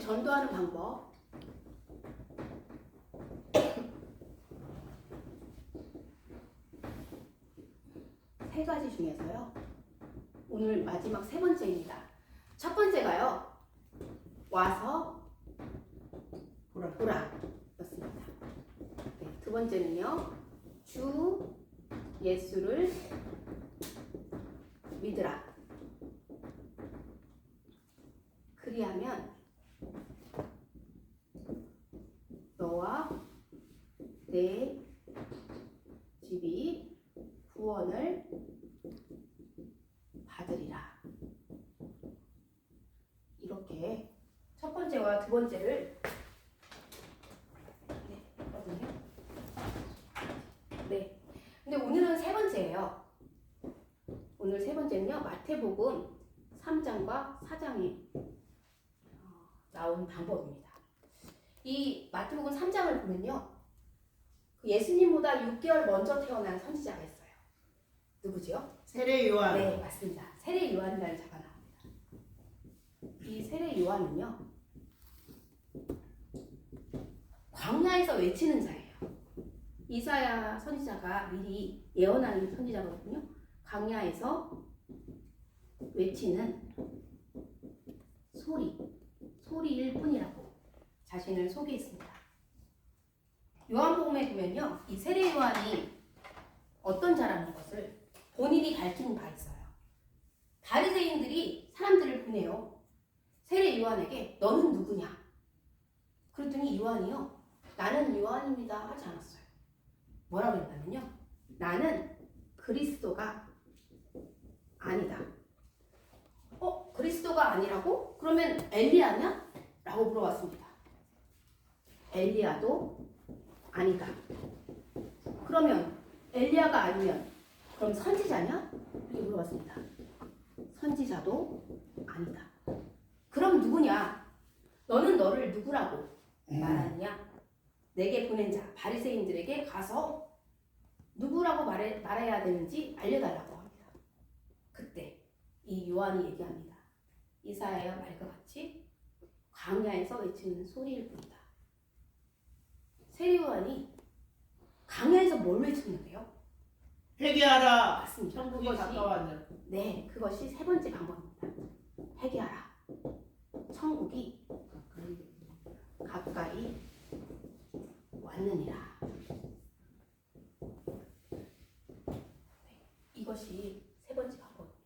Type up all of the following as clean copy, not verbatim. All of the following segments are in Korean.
전도하는 방법. 세 가지 중에서요. 오늘 마지막 세 번째입니다. 첫 번째가요. 와서 보라 였습니다. 네, 두 번째는요. 주 예수를 믿으라. 그리하면 너와 내 집이 구원을 받으리라. 이렇게 첫 번째와 두 번째를 했거든요. 네. 근데 오늘은 세 번째예요. 오늘 세 번째는요. 마태복음 3장과 4장에 나온 방법입니다. 이 마태복음 3장을 보면요. 예수님보다 6개월 먼저 태어난 선지자가 있어요. 누구죠? 세례 요한. 네, 맞습니다. 세례 요한이라는 자가 나옵니다. 이 세례 요한은요. 광야에서 외치는 자예요. 이사야 선지자가 미리 예언한 선지자거든요. 광야에서 외치는 소리일 뿐이라고 자신을 소개했습니다. 요한복음에 보면요. 이 세례 요한이 어떤 자라는 것을 본인이 밝힌 바 있어요. 바리새인들이 사람들을 보내요. 세례 요한에게 너는 누구냐? 그랬더니 요한이요. 나는 요한입니다 하지 않았어요. 뭐라고 했냐면요. 나는 그리스도가 아니다. 그리스도가 아니라고? 그러면 엘리야냐? 라고 물어봤습니다. 엘리야도 아니다. 그러면 엘리야가 아니면 그럼 선지자냐? 이렇게 물어봤습니다. 선지자도 아니다. 그럼 누구냐? 너는 너를 누구라고 말하느냐? 내게 보낸 자 바리새인들에게 가서 누구라고 말해야 되는지 알려달라고 합니다. 그때 이 요한이 얘기합니다. 이사야의 말과 같이 광야에서 외치는 소리일 뿐이다. 세례 요한이 광야에서 뭘 외쳤는데요? 회개하라. 맞습니다. 천국이 가까웠냐. 네, 그것이 세 번째 방법입니다. 회개하라. 천국이 가까이 왔느니라. 네, 이것이 세 번째 방법입니다.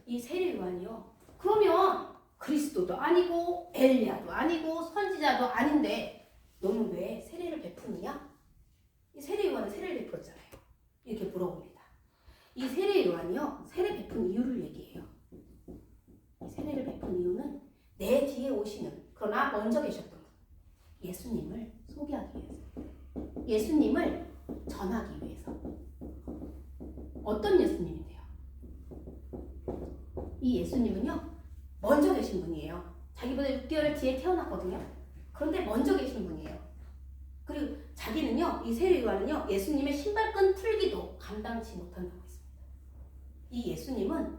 이 세례 요한이요. 그러면 그리스도도 아니고 엘리야도 아니고 선지자도 아닌데 너는 왜 세례를 베푸느냐? 이 세례 요한은 세례를 베풀었잖아요. 이렇게 물어봅니다. 이 세례 요한이요. 세례 베푼 이유를 얘기해요. 이 세례를 베푼 이유는 내 뒤에 오시는 그러나 먼저 계셨던 분 예수님을 소개하기 위해서 예수님을 전하기 위해서 어떤 예수님인데요? 이 예수님은요. 먼저 계신 분이에요. 자기보다 6개월 뒤에 태어났거든요. 그런데 먼저 계신 분이에요. 그리고 자기는요. 이 세례 요한은요. 예수님의 신발끈 풀기도 감당치 못한다고 했습니다. 이 예수님은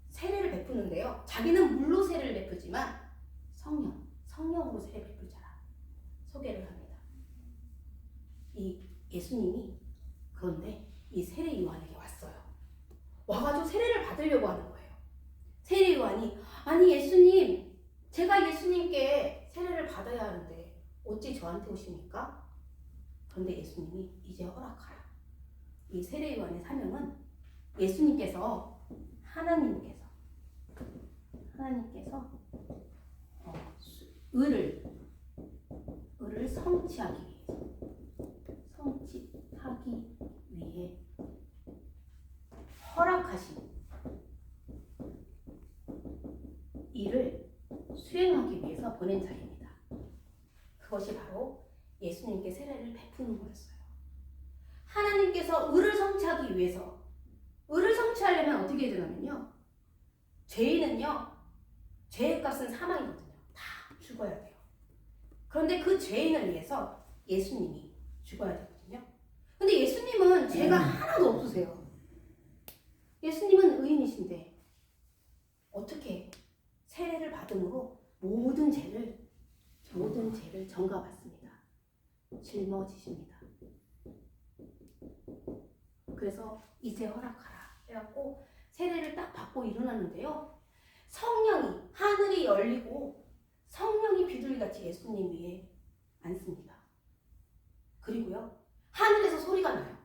세례를 베푸는데요. 자기는 물로 세례를 베푸지만 성령으로 세례 베풀 자라 소개를 합니다. 이 예수님이 그런데 이 세례 요한에게 왔어요. 와가지고 세례를 받으려고 하는 거예요. 세례 요한이 아니 예수님 제가 예수님께 세례를 받아야 하는데 어찌 저한테 오십니까? 그런데 예수님이 이제 허락하라. 이 세례 요한의 사명은 예수님께서 하나님께서 의를 성취하기 위해 허락하신 일을 수행하기 위해서 보낸 자입니다. 그것이 바로 예수님께 세례를 베푸는 거였어요. 하나님께서 의를 성취하기 위해서 의를 성취하려면 어떻게 해야 되냐면요. 죄인은요. 죄의 값은 사망이거든요. 다 죽어야 돼요. 그런데 그 죄인을 위해서 예수님이 죽어야 되거든요. 근데 예수님은 죄가 하나도 없으세요. 예수님은 의인이신데 어떻게 받음으로 모든 죄를 전가받습니다. 짊어지십니다. 그래서 이제 허락하라 해갖고 세례를 딱 받고 일어나는데요. 성령이 하늘이 열리고 성령이 비둘기같이 예수님 위에 앉습니다. 그리고요 하늘에서 소리가 나요.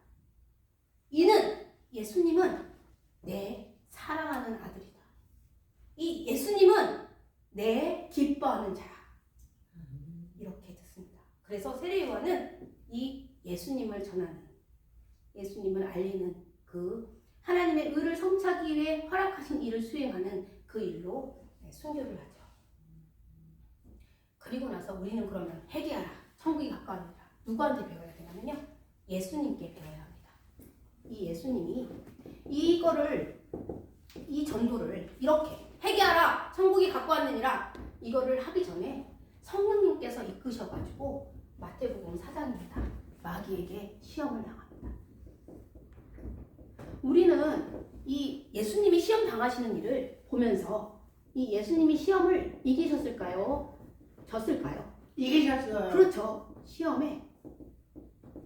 이는 예수님은 내 사랑하는 아들이다. 이 예수님은 내 기뻐하는 자야. 이렇게 듣습니다. 그래서 세례요한은 이 예수님을 전하는, 예수님을 알리는 그 하나님의 의를 성취하기 위해 허락하신 일을 수행하는 그 일로 순교를 하죠. 그리고 나서 우리는 그러면 회개하라, 천국이 가까우니라. 누구한테 배워야 되냐면요, 예수님께 배워야 합니다. 이 예수님이 이 전도를 이렇게 회개하라, 천국이 가까웠느니라, 이거를 하기 전에 성령님께서 이끄셔가지고 마태복음 4장입니다. 마귀에게 시험을 당합니다. 우리는 이 예수님이 시험 당하시는 일을 보면서 이 예수님이 시험을 이기셨을까요? 졌을까요? 이기셨어요. 그렇죠. 시험에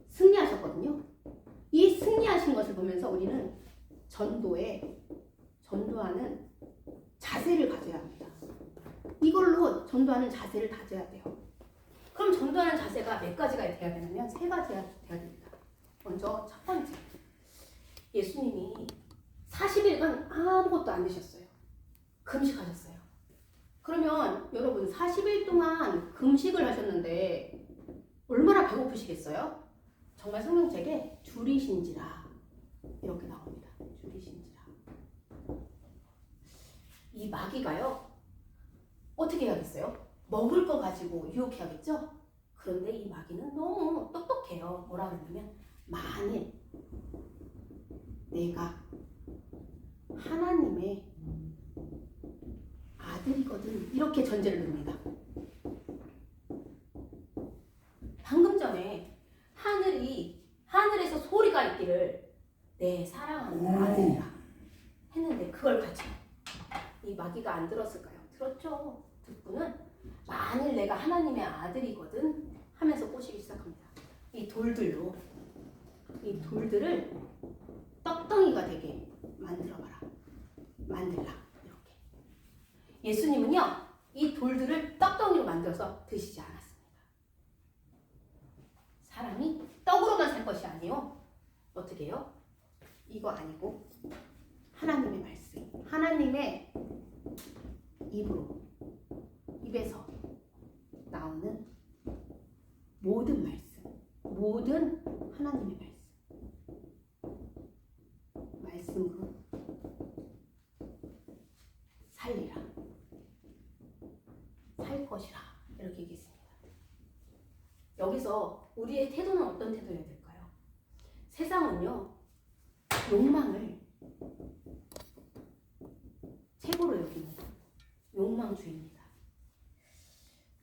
승리하셨거든요. 이 승리하신 것을 보면서 우리는 전도하는 자세를 가져야 합니다. 이걸로 전도하는 자세를 다져야 돼요. 그럼 전도하는 자세가 몇 가지가 돼야 되냐면 3가지가 돼야 됩니다. 먼저 첫 번째, 예수님이 40일간 아무것도 안 드셨어요. 금식하셨어요. 그러면 여러분 40일 동안 금식을 하셨는데 얼마나 배고프시겠어요? 정말 성경책에 줄이신지라 이렇게 나옵니다. 줄이신지라. 이 마귀가요, 어떻게 해야겠어요? 먹을 거 가지고 유혹해야겠죠? 그런데 이 마귀는 너무 똑똑해요. 뭐라 그러냐면, 만일 내가 하나님의 아들이거든, 이렇게 전제를 듭니다. 방금 전에 하늘에서 소리가 있기를 내 사랑하는 아들이라 했는데 그걸 가지고 이 마귀가 안 들었을까요? 들었죠. 듣고는 만일 내가 하나님의 아들이거든 하면서 꼬시기 시작합니다. 이 돌들로 이 돌들을 떡덩이가 되게 만들어봐라. 만들라. 이렇게. 예수님은요, 이 돌들을 떡덩이로 만들어서 드시지 않았습니다. 사람이 떡으로만 살 것이 아니요. 어떻게 해요? 이거 아니고 하나님의 말씀, 하나님의 입에서 나오는 모든 말씀, 모든 하나님의 말씀으로 살리라, 살 것이라, 이렇게 얘기했습니다. 여기서 우리의 태도는 어떤 태도여야 될까요? 세상은요, 욕망을 최고로 여기는 욕망주의입니다.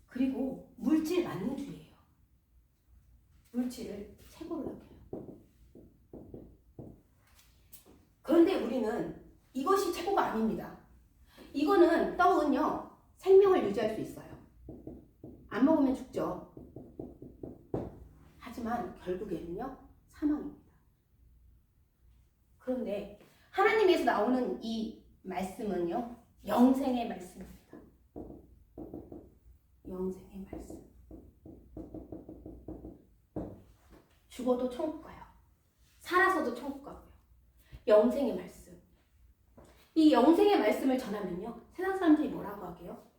그리고 물질 만능주의예요. 물질을 최고로 여겨요. 그런데 우리는 이것이 최고가 아닙니다. 이거는 떡은요, 생명을 유지할 수 있어요. 안 먹으면 죽죠. 하지만 결국에는요, 사망입니다. 그런데 하나님에서 나오는 이 말씀은요, 영생의 말씀입니다. 영생의 말씀. 죽어도 천국 가요. 살아서도 천국 가고요. 영생의 말씀. 이 영생의 말씀을 전하면요, 세상 사람들이 뭐라고 하게요?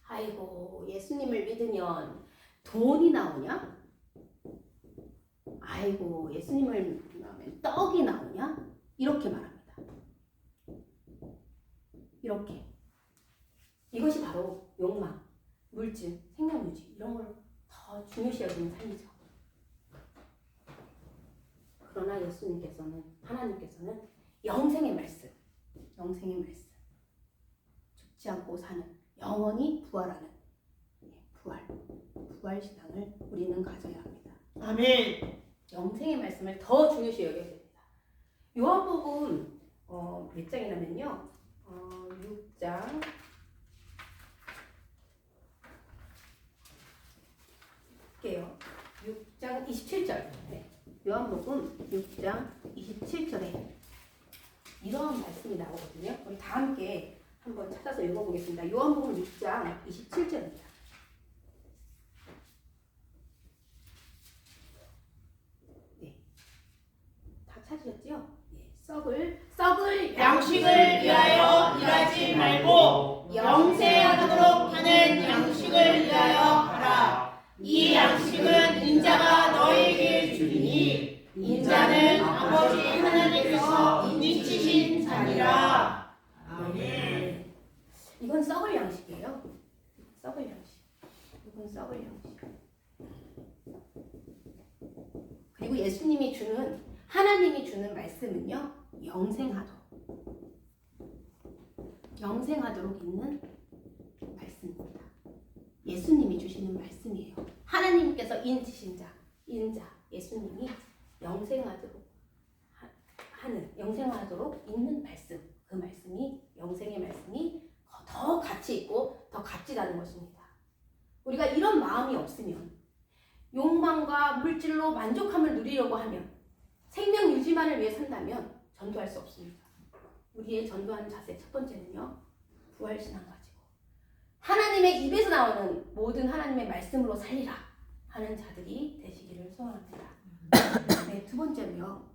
아이고, 예수님을 믿으면 돈이 나오냐? 아이고, 예수님을 믿으면 떡이 나오냐? 이렇게 말합니다. 이렇게. 이것이 바로 욕망, 물질, 생명유지, 이런 걸 더 중요시 여기는 삶이죠. 그러나 하나님께서는 영생의 말씀, 죽지 않고 사는, 영원히 부활하는 부활신앙을 우리는 가져야 합니다. 아멘. 영생의 말씀을 더 중요시 여겨야 됩니다. 요한복음 몇 장이냐면요, 6장 요한복음 6장 27절에 이런 말씀이 나오거든요. 우리 다 함께 한번 찾아서 읽어보겠습니다. 요한복음 6장 27절입니다. 네, 다 찾으셨죠? 네, 썩을 양식을 위하여 일하지 말고 영생하도록 하는 양식을 위하여 하라. 이 양식은 인자가 너에게 주리니 인자는 아버지 하나님께서 인치신 자니라. 아멘. 이건 썩을 양식이에요. 썩을 양식. 이건 썩을 양식. 그리고 예수님이 주는 하나님이 주는 말씀은요. 영생하도록 있는 말씀입니다. 예수님이 주시는 말씀이에요. 하나님께서 인치신 자, 인자, 예수님이 영생하도록 있는 말씀. 그 말씀이 영생의 말씀이 더 가치 있고 더 값지다는 것입니다. 우리가 이런 마음이 없으면 욕망과 물질로 만족함을 누리려고 하면 생명 유지만을 위해 산다면 전도할 수 없습니다. 우리의 전도하는 자세 첫 번째는요. 부활신앙 가지고 하나님의 입에서 나오는 모든 하나님의 말씀으로 살리라 하는 자들이 되시기를 소원합니다. 네, 두 번째로요.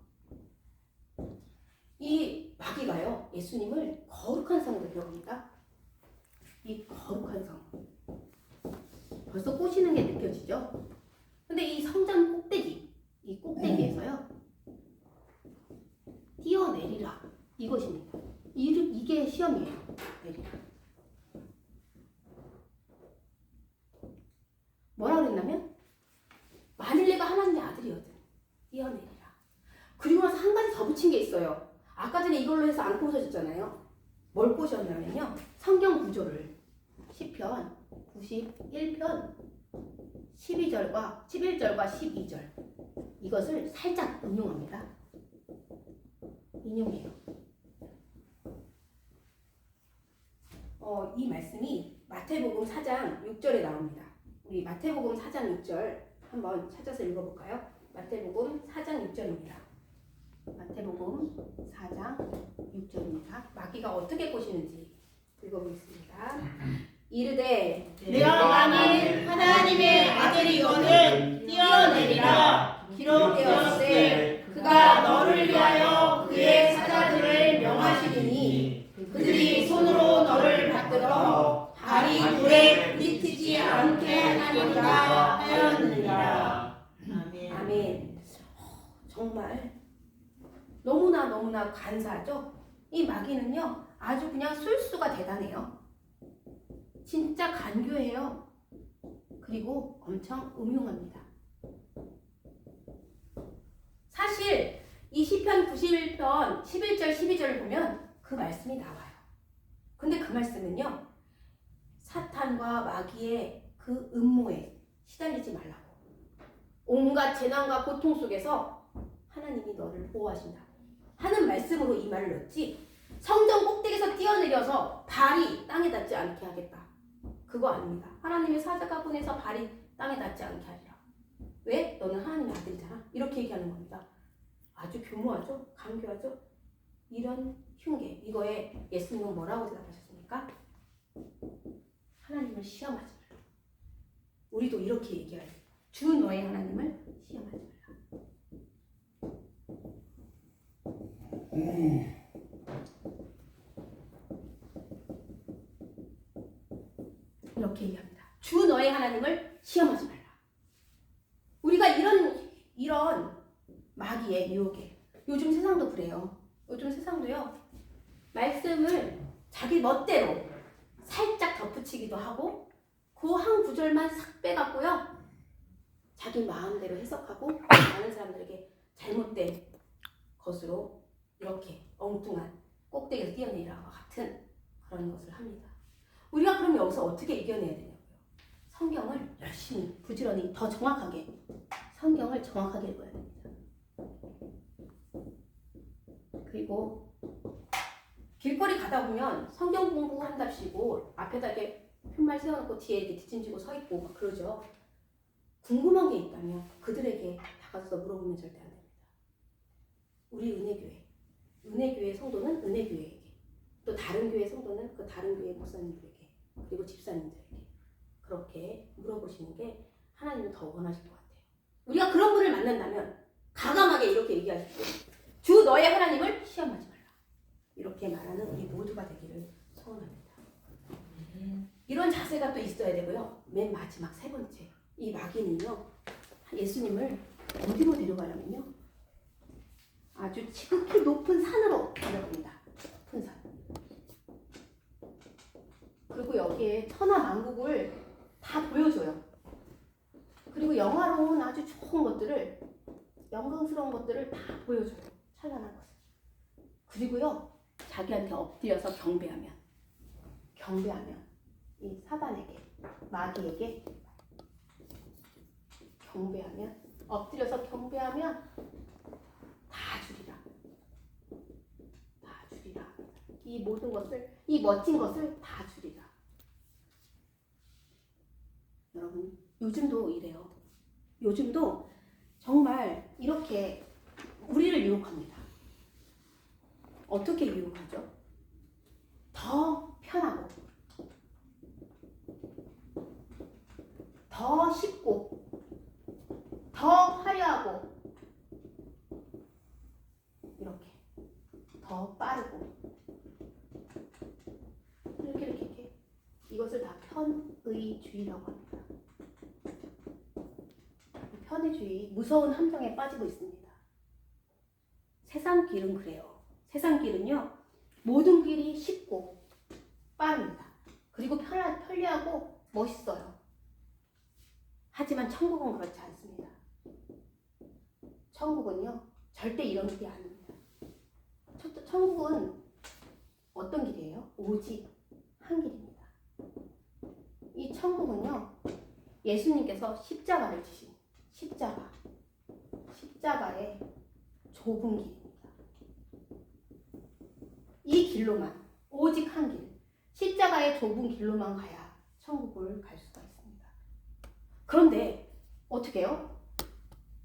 이 마귀가요. 예수님을 거룩한 성으로 데려갑니다. 이 거룩한 성. 벌써 꼬시는 게 느껴지죠? 근데 이 성전 꼭대기, 이 꼭대기에서요. 뛰어내리라. 이것입니다. 이게 시험이에요. 내리라. 뭐라 그랬냐면 만일 내가 하나님의 아들이거든. 뛰어내리라. 그리고 나서 한 가지 더 붙인 게 있어요. 아까 전에 이걸로 해서 안 꼬셔졌잖아요. 뭘 꼬셨냐면요. 성경 구조를 시편 91편 11절과 12절 이것을 살짝 인용합니다. 인용해요. 이 말씀이 마태복음 4장 6절에 나옵니다. 우리 마태복음 4장 6절 한번 찾아서 읽어볼까요? 마태복음 4장 6절입니다. 마태복음 4장 6절입니다. 마귀가 어떻게 꼬시는지 읽어보겠습니다. 이르되 내가 만일 하나님의 아들이거든 뛰어내리라. 기록되었으되 그가 너를 위하여 그의 사자들을 명하시리니 그들이 손으로 너를 받들어 발이 불에 부딪히지 않게 하리라 하였느니라. 아멘. 아멘. 정말 너무나 간사하죠? 이 마귀는요 아주 그냥 술수가 대단해요. 진짜 간교해요. 그리고 엄청 음흉합니다. 사실 이 시편 91편 11절 12절을 보면 그 말씀이 나와요. 근데 그 말씀은요 사탄과 마귀의 그 음모에 시달리지 말라고, 온갖 재난과 고통 속에서 하나님이 너를 보호하신다 하는 말씀으로 이 말을 넣지, 성전 꼭대기에서 뛰어내려서 발이 땅에 닿지 않게 하겠다 그거 아닙니다. 하나님의 사자가 보내서 발이 땅에 닿지 않게 하리라. 왜? 너는 하나님의 아들이잖아. 이렇게 얘기하는 겁니다. 아주 교묘하죠? 간교하죠? 이런 흉계, 이거에 예수님은 뭐라고 대답하셨습니까? 하나님을 시험하지 말라. 우리도 이렇게 얘기해야 돼. 주 너의 하나님을 시험하지 말라. 이렇게 얘기합니다. 주 너의 하나님을 시험하지 말라. 우리가 이런 마귀의 유혹에, 요즘 세상도 그래요. 요즘 세상도요. 말씀을 자기 멋대로 살짝 덧붙이기도 하고 그 한 구절만 싹 빼갖고요. 자기 마음대로 해석하고 많은 사람들에게 잘못된 것으로 이렇게 엉뚱한 꼭대기에서 뛰어내리라와 같은 그런 것을 합니다. 우리가 그럼 여기서 어떻게 이겨내야 되냐고요. 성경을 열심히 부지런히 더 정확하게 성경을 정확하게 읽어야 됩니다. 그리고 길거리 가다 보면 성경 공부한답시고 앞에다 이렇게 푯말 세워놓고 뒤에 이렇게 뒷짐지고 서 있고 막 그러죠. 궁금한 게 있다면 그들에게 다가서서 물어보면 절대 안 됩니다. 우리 은혜교회 성도는 은혜교회에게, 또 다른 교회 성도는 그 다른 교회 목사님들에게, 그리고 집사님들에게 그렇게 물어보시는 게 하나님은 더 원하실 것 같아요. 우리가 그런 분을 만난다면 과감하게 이렇게 얘기하십시오. 주 너의 하나님을 시험하지 말라. 이렇게 말하는 우리 모두가 되기를 소원합니다. 이런 자세가 또 있어야 되고요. 맨 마지막 세 번째, 이 마귀는요, 예수님을 어디로 데려가냐면요, 아주 지극히 높은 산으로 데려갑니다. 높은 산. 그리고 여기에 천하 만국을 다 보여줘요. 그리고 영화로운 아주 좋은 것들을, 영광스러운 것들을 다 보여줘요. 찬란한 것을. 그리고요, 자기한테 엎드려서 경배하면 이 사단에게, 마귀에게 경배하면, 엎드려서 경배하면 다 주리라. 다 주리라. 이 모든 것을, 이 멋진 것을 다 주리라. 여러분, 요즘도 이래요. 요즘도 정말 이렇게 우리를 유혹합니다. 어떻게 유혹하죠? 더 편하고, 더 쉽고, 더 화려하고, 이렇게 더 빠르고, 이렇게 이것을 다 편의주의라고 합니다. 편의주의, 무서운 함정에 빠지고 있습니다. 세상 길은 그래요. 세상 길은요, 모든 길이 쉽고 빠릅니다. 그리고 편리하고 멋있어요. 하지만 천국은 그렇지 않습니다. 천국은요, 절대 이런 길이 아닙니다. 천국은 어떤 길이에요? 오직 한 길입니다. 이 천국은요, 예수님께서 십자가를 지신 십자가의 좁은 길입니다. 이 길로만, 오직 한 길, 십자가의 좁은 길로만 가야 천국을 갈 수가 있습니다. 그런데 어떻게 해요?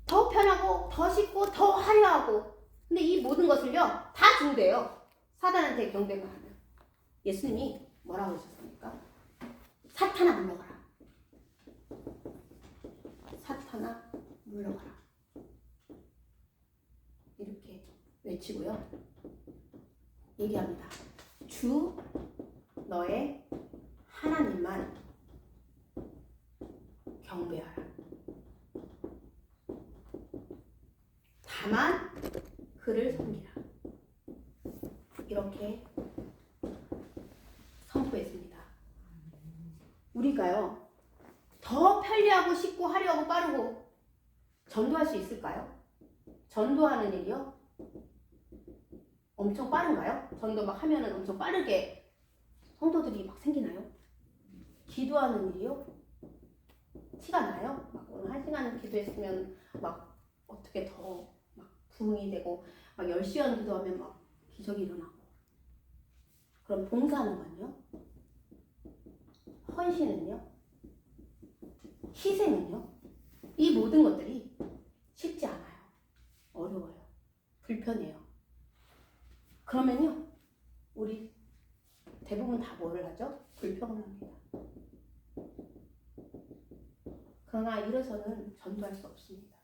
더 편하고, 더 쉽고, 더 화려하고, 근데 이 모든 것을요, 다 준대요. 사단한테 경배만 하면. 예수님이 뭐라고 하셨습니까? 사탄아 물러가라. 사탄아 물러가라. 이렇게 외치고요, 얘기합니다. 주 너의 하나님만 경배하라. 다만 그를 섬기라. 이렇게 선포했습니다. 우리가요, 더 편리하고 쉽고 화려하고 빠르고 전도할 수 있을까요? 전도하는 일이요? 엄청 빠른가요? 전도 막 하면은 엄청 빠르게 성도들이 막 생기나요? 기도하는 일이요? 티가 나요? 막 오늘 1시간 기도했으면 막 어떻게 더 막 부흥이 되고, 막 10시간 기도하면 막 기적이 일어나고. 그럼 봉사하는 건요? 헌신은요? 희생은요? 이 모든 것들이 쉽지 않아요. 어려워요. 불편해요. 그러면요, 우리 대부분 다 뭐를 하죠? 불평을 합니다. 그러나 이래서는 전도할 수 없습니다.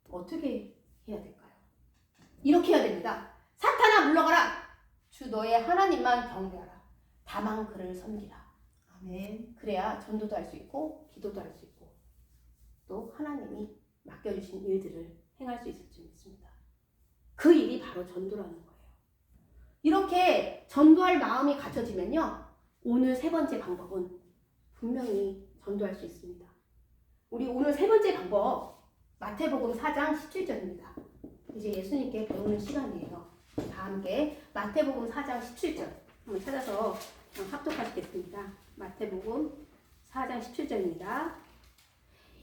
어떻게 해야 될까요? 이렇게 해야 됩니다. 사탄아 물러가라. 주 너의 하나님만 경배하라. 다만 그를 섬기라. 아멘. 그래야 전도도 할 수 있고, 기도도 할 수 있고, 또 하나님이 맡겨주신 일들을 행할 수 있을 줄 믿습니다. 그 일이 바로 전도라는 거예요. 이렇게 전도할 마음이 갖춰지면요, 오늘 세 번째 방법은 분명히 전도할 수 있습니다. 우리 오늘 세 번째 방법, 마태복음 4장 17절입니다. 이제 예수님께 배우는 시간이에요. 다 함께 마태복음 4장 17절 한번 찾아서 합독하시겠습니다. 마태복음 4장 17절입니다.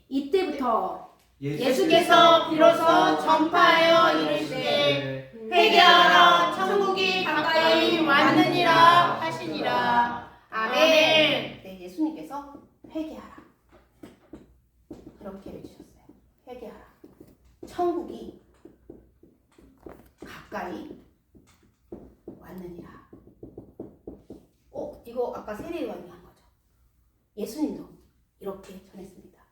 이때부터 예수께서 비로소 전파하여 이르시되 회개하라 천국이 가까이 왔느니라 하시니라. 아멘. 네, 예수님께서 회개하라. 그렇게 외치셨어요. 회개하라. 천국이 이거 아까 세례요한이 한 거죠. 예수님도 이렇게 전했습니다.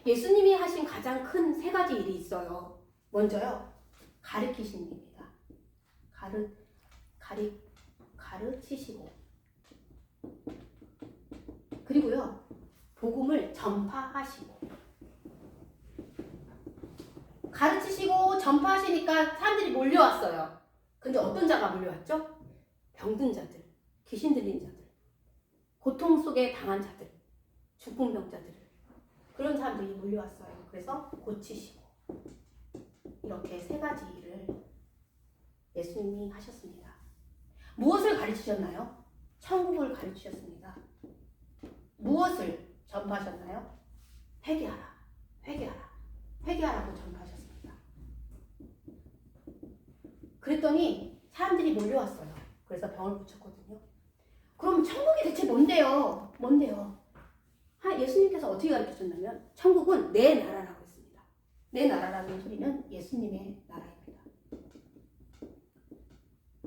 예수님이 하신 가장 큰 세 가지 일이 있어요. 먼저요, 가르치시는 일입니다. 가르치시고, 그리고요, 복음을 전파하시고. 가르치시고 전파하시니까 사람들이 몰려왔어요. 근데 어떤 자가 몰려왔죠? 병든 자들, 귀신 들린 자들, 고통 속에 당한 자들, 중풍병자들, 그런 사람들이 몰려왔어요. 그래서 고치시고, 이렇게 세 가지 일을 예수님이 하셨습니다. 무엇을 가르치셨나요? 천국을 가르치셨습니다. 무엇을 전파하셨나요? 회개하라, 회개하라, 회개하라고 전파하셨습니다. 그랬더니 사람들이 몰려왔어요. 그래서 병을 고쳤거든요. 그럼 천국이 대체 뭔데요? 뭔데요? 예수님께서 어떻게 가르쳐줬냐면 천국은 내 나라라고 했습니다. 내 나라라는 소리는 예수님의 나라입니다.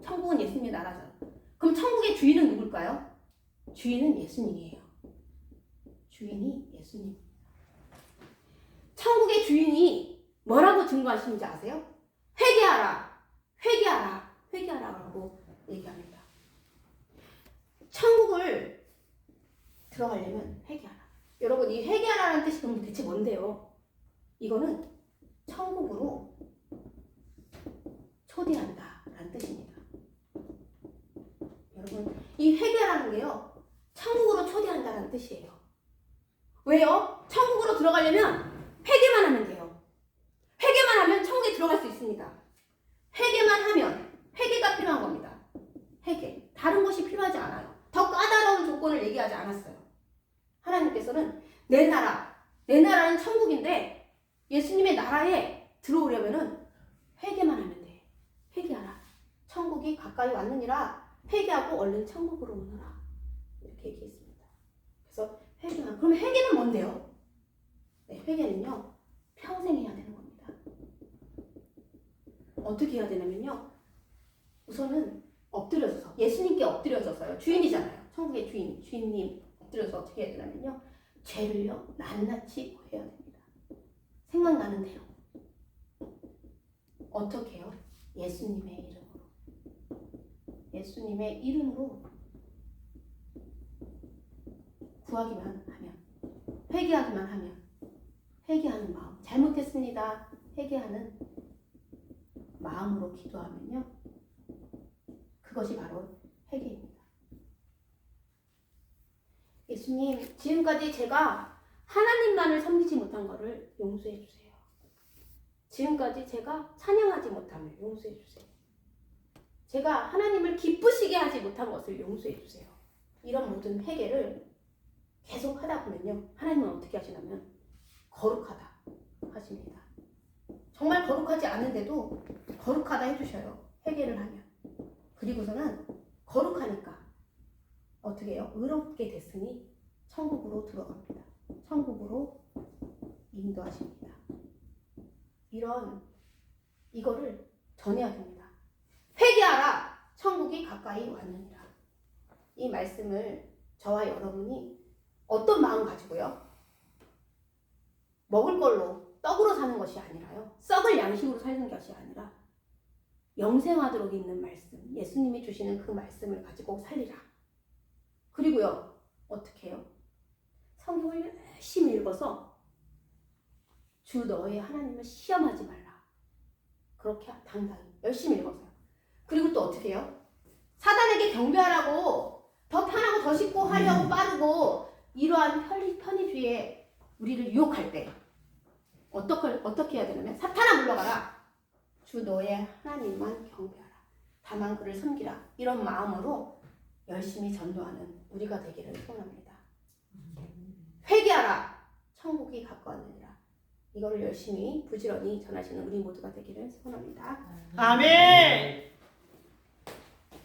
천국은 예수님의 나라잖아요. 그럼 천국의 주인은 누굴까요? 주인은 예수님이에요. 주인이 예수님입니다. 천국의 주인이 뭐라고 증거하시는지 아세요? 회개하라, 회개하라, 회개하라고 얘기합니다. 천국을 들어가려면 회개하라. 여러분, 이 회개하라는 뜻이 그럼 대체 뭔데요? 이거는 천국으로 초대한다라는 뜻입니다. 여러분, 이 회개하라는 게요, 천국으로 초대한다는 뜻이에요. 왜요? 천국으로 들어가려면 회개만 하면 돼요. 회개만 하면 천국에 들어갈 수 있습니다. 회개만 하면, 회개가 필요한 겁니다. 회개. 다른 것이 필요하지 않아요. 더 까다로운 조건을 얘기하지 않았어요. 하나님께서는 내 나라는 천국인데 예수님의 나라에 들어오려면은 회개만 하면 돼. 회개하라. 천국이 가까이 왔느니라. 회개하고 얼른 천국으로 오너라. 이렇게 얘기했습니다. 그래서 회개만. 그럼 회개는 뭔데요? 네, 회개는요, 평생 해야 되는 겁니다. 어떻게 해야 되냐면요, 우선은 엎드려서서, 예수님께 엎드려서서요. 주인이잖아요. 천국의 주인님 엎드려서 어떻게 해야 되냐면요, 죄를요 낱낱이 고해야 됩니다. 생각나는 대로. 어떻게 해요? 예수님의 이름으로. 예수님의 이름으로 구하기만 하면, 회개하기만 하면, 회개하는 마음, 잘못했습니다, 회개하는 마음으로 기도하면요, 그것이 바로 회개입니다. 예수님, 지금까지 제가 하나님만을 섬기지 못한 것을 용서해 주세요. 지금까지 제가 찬양하지 못함을 용서해 주세요. 제가 하나님을 기쁘시게 하지 못한 것을 용서해 주세요. 이런 모든 회개를 계속 하다 보면요, 하나님은 어떻게 하시냐면 거룩하다 하십니다. 정말 거룩하지 않은데도 거룩하다 해주셔요. 회개를 하면. 그리고서는 거룩하니까 어떻게 해요? 의롭게 됐으니 천국으로 들어갑니다. 천국으로 인도하십니다. 이거를 전해야 됩니다. 회개하라, 천국이 가까이 왔느니라. 이 말씀을 저와 여러분이 어떤 마음 가지고요, 먹을 걸로 떡으로 사는 것이 아니라요, 썩을 양식으로 사는 것이 아니라 영생하도록 있는 말씀, 예수님이 주시는 그 말씀을 가지고 살리라. 그리고요, 어떻게 해요? 성경을 열심히 읽어서 주 너의 하나님을 시험하지 말라. 그렇게 당당히 열심히 읽어서요. 그리고 또 어떻게 해요? 사단에게 경배하라고, 더 편하고 더 쉽고 화려하고 빠르고 이러한 편의주의에 우리를 유혹할 때 어떻게 해야 되냐면, 사탄아 물러가라. 주 너의 하나님만 경배하라. 다만 그를 섬기라. 이런 마음으로 열심히 전도하는 우리가 되기를 소원합니다. 회개하라. 천국이 가까웠느니라. 이거를 열심히 부지런히 전하시는 우리 모두가 되기를 소원합니다. 아멘.